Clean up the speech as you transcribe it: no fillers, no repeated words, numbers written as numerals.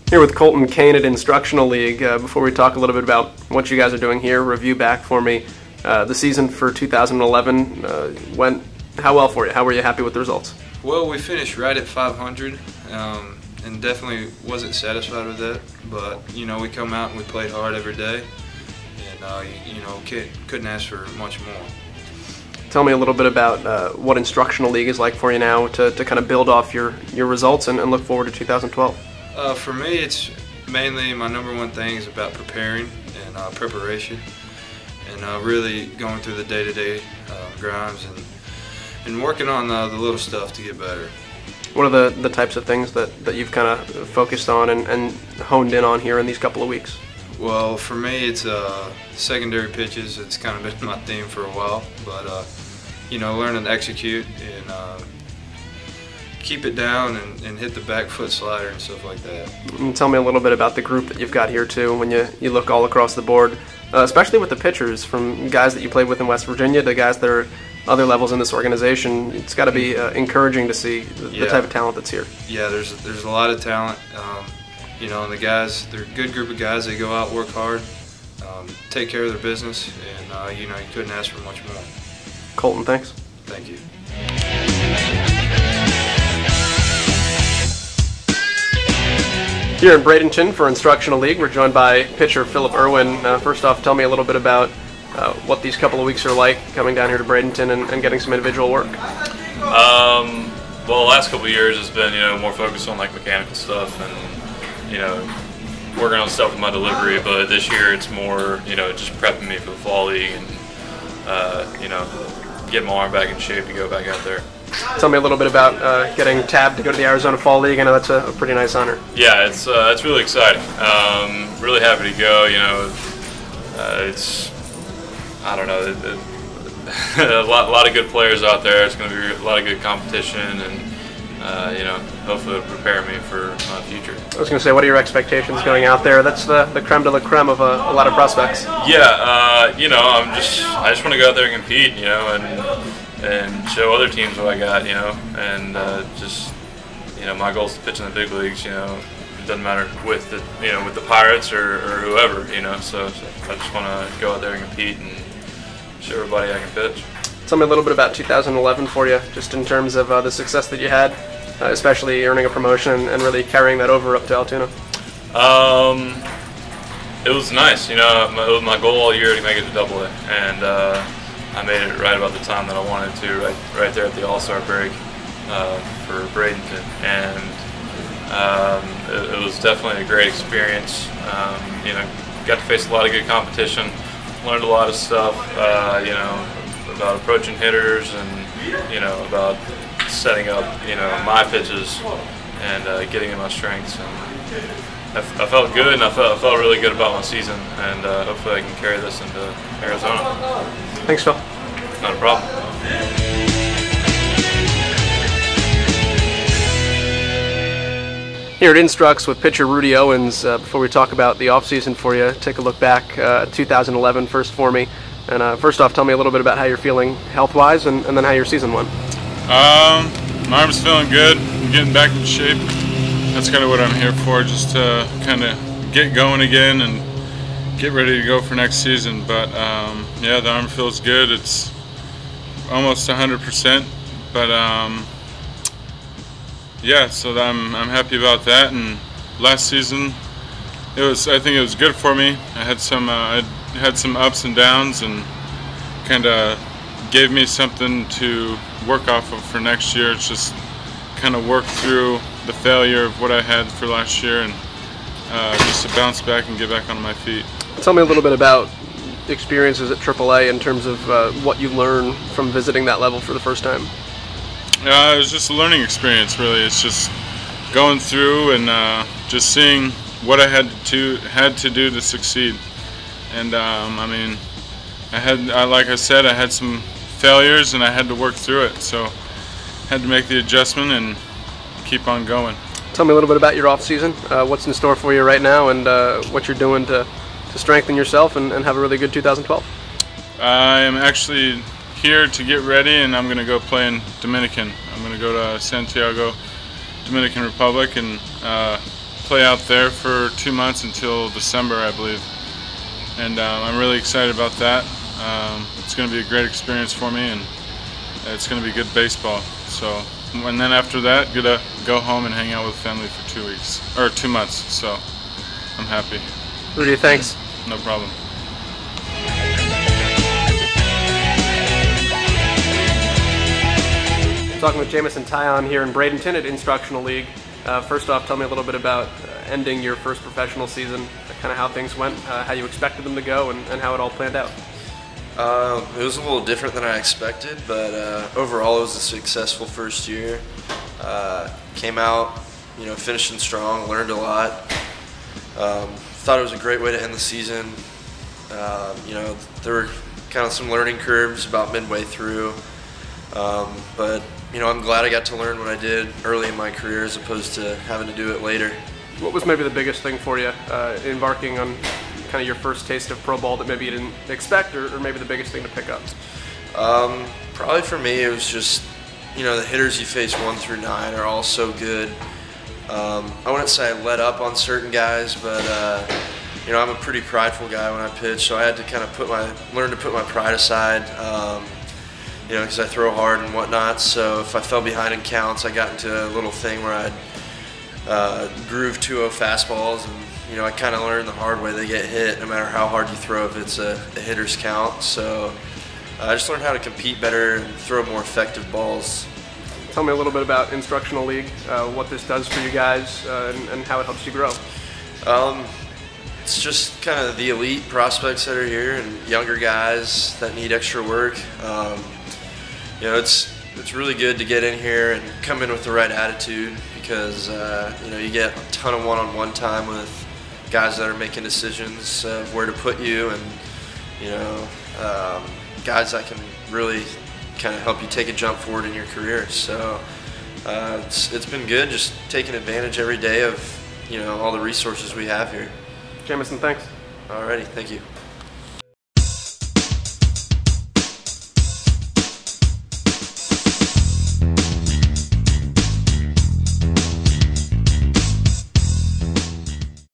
Here with Colton Kane at Instructional League. Before we talk a little bit about what you guys are doing here, review back for me. The season for 2011 went how well for you? How were you happy with the results? Well, we finished right at 500, and definitely wasn't satisfied with that. But you know, we come out and we played hard every day, and you know, couldn't ask for much more. Tell me a little bit about what Instructional League is like for you now to kind of build off your results and look forward to 2012. For me, it's mainly my number one thing is about preparing and preparation, and really going through the day-to-day grinds and working on the little stuff to get better. What are the types of things that you've kind of focused on and honed in on here in these couple of weeks? Well, for me, it's secondary pitches. It's kind of been my theme for a while, but you know, learning to execute and keep it down and hit the back foot slider and stuff like that. And tell me a little bit about the group that you've got here too when you look all across the board, especially with the pitchers, from guys that you played with in West Virginia to guys that are other levels in this organization. It's got to be encouraging to see the type of talent that's here. Yeah, there's a lot of talent. You know, and the guys, they're a good group of guys. They go out, work hard, take care of their business, and you know, you couldn't ask for much more. Colton, thanks. Thank you. Here in Bradenton for Instructional League, we're joined by pitcher Phillip Irwin. First off, tell me a little bit about what these couple of weeks are like coming down here to Bradenton and getting some individual work. Well, the last couple of years has been, you know, more focused on like mechanical stuff and, you know, working on stuff with my delivery. But this year it's more, you know, just prepping me for the fall league and, you know, getting my arm back in shape to go back out there. Tell me a little bit about getting tabbed to go to the Arizona Fall League. I know that's a pretty nice honor. Yeah, it's really exciting. Really happy to go. You know, it's, I don't know, a lot of good players out there. It's going to be a lot of good competition, and you know, hopefully it'll prepare me for my future. I was going to say, what are your expectations going out there? That's the creme de la creme of a lot of prospects. Yeah, you know, I just want to go out there and compete, you know, and show other teams what I got, you know, and just, you know, my goal is to pitch in the big leagues, you know. It doesn't matter with the, you know, with the Pirates or whoever, you know. So I just want to go out there and compete and show everybody I can pitch. Tell me a little bit about 2011 for you, just in terms of the success that you had, especially earning a promotion and really carrying that over up to Altoona. It was nice, you know. It was my goal all year to make it to Double-A, and I made it right about the time that I wanted to, right there at the All-Star break for Bradenton, and it was definitely a great experience. You know, got to face a lot of good competition, learned a lot of stuff, you know, about approaching hitters and, you know, about setting up, you know, my pitches and getting in my strengths. And I felt good, and I felt really good about my season, and hopefully I can carry this into Arizona. Thanks, Phil. Not a problem. Here at Instructs with pitcher Rudy Owens. Before we talk about the offseason for you, take a look back at 2011 first for me. And first off, tell me a little bit about how you're feeling health-wise and then how your season went. My arm's feeling good. I'm getting back in shape. That's kind of what I'm here for, just to kind of get going again and get ready to go for next season. But yeah, the arm feels good. It's almost 100%. But yeah, so I'm happy about that. And last season, I think it was good for me. I had some ups and downs, and kind of gave me something to work off of for next year. It's just kind of work through the failure of what I had for last year, and just to bounce back and get back on my feet. Tell me a little bit about experiences at AAA in terms of what you learned from visiting that level for the first time. It was just a learning experience, really. It's just going through and just seeing what I had to do to succeed. And I mean, like I said, I had some failures and I had to work through it. So I had to make the adjustment and keep on going. Tell me a little bit about your off season. What's in store for you right now, and what you're doing to strengthen yourself and have a really good 2012? I am actually here to get ready, and I'm going to go play in Dominican. I'm going to go to Santiago, Dominican Republic, and play out there for 2 months until December, I believe. And I'm really excited about that. It's going to be a great experience for me, and it's going to be good baseball. So, and then after that, gonna go home and hang out with family for 2 weeks or 2 months. So, I'm happy. Rudy, thanks. No problem. Talking with Jameson Taillon here in Bradenton at Instructional League. First off, tell me a little bit about ending your first professional season, kind of how things went, how you expected them to go, and how it all planned out. It was a little different than I expected, but overall it was a successful first year. Came out, finishing strong, learned a lot. Thought it was a great way to end the season. There were kind of some learning curves about midway through, but I'm glad I got to learn what I did early in my career as opposed to having to do it later. What was maybe the biggest thing for you embarking on kind of your first taste of pro ball that maybe you didn't expect, or maybe the biggest thing to pick up? Probably for me it was just, the hitters you face 1 through 9 are all so good. I wouldn't say I let up on certain guys, but I'm a pretty prideful guy when I pitch, so I had to kind of learn to put my pride aside. Because I throw hard and whatnot, so if I fell behind in counts, I got into a little thing where I'd groove 2-0 fastballs, and I kind of learned the hard way they get hit no matter how hard you throw if it's a hitter's count. So I just learned how to compete better and throw more effective balls. Tell me a little bit about Instructional League, what this does for you guys, and how it helps you grow. It's just kind of the elite prospects that are here and younger guys that need extra work. It's really good to get in here and come in with the right attitude because you get a ton of one-on-one time with guys that are making decisions of where to put you, and guys that can really kind of help you take a jump forward in your career. So it's been good just taking advantage every day of all the resources we have here. Jameson, thanks. Alrighty, thank you.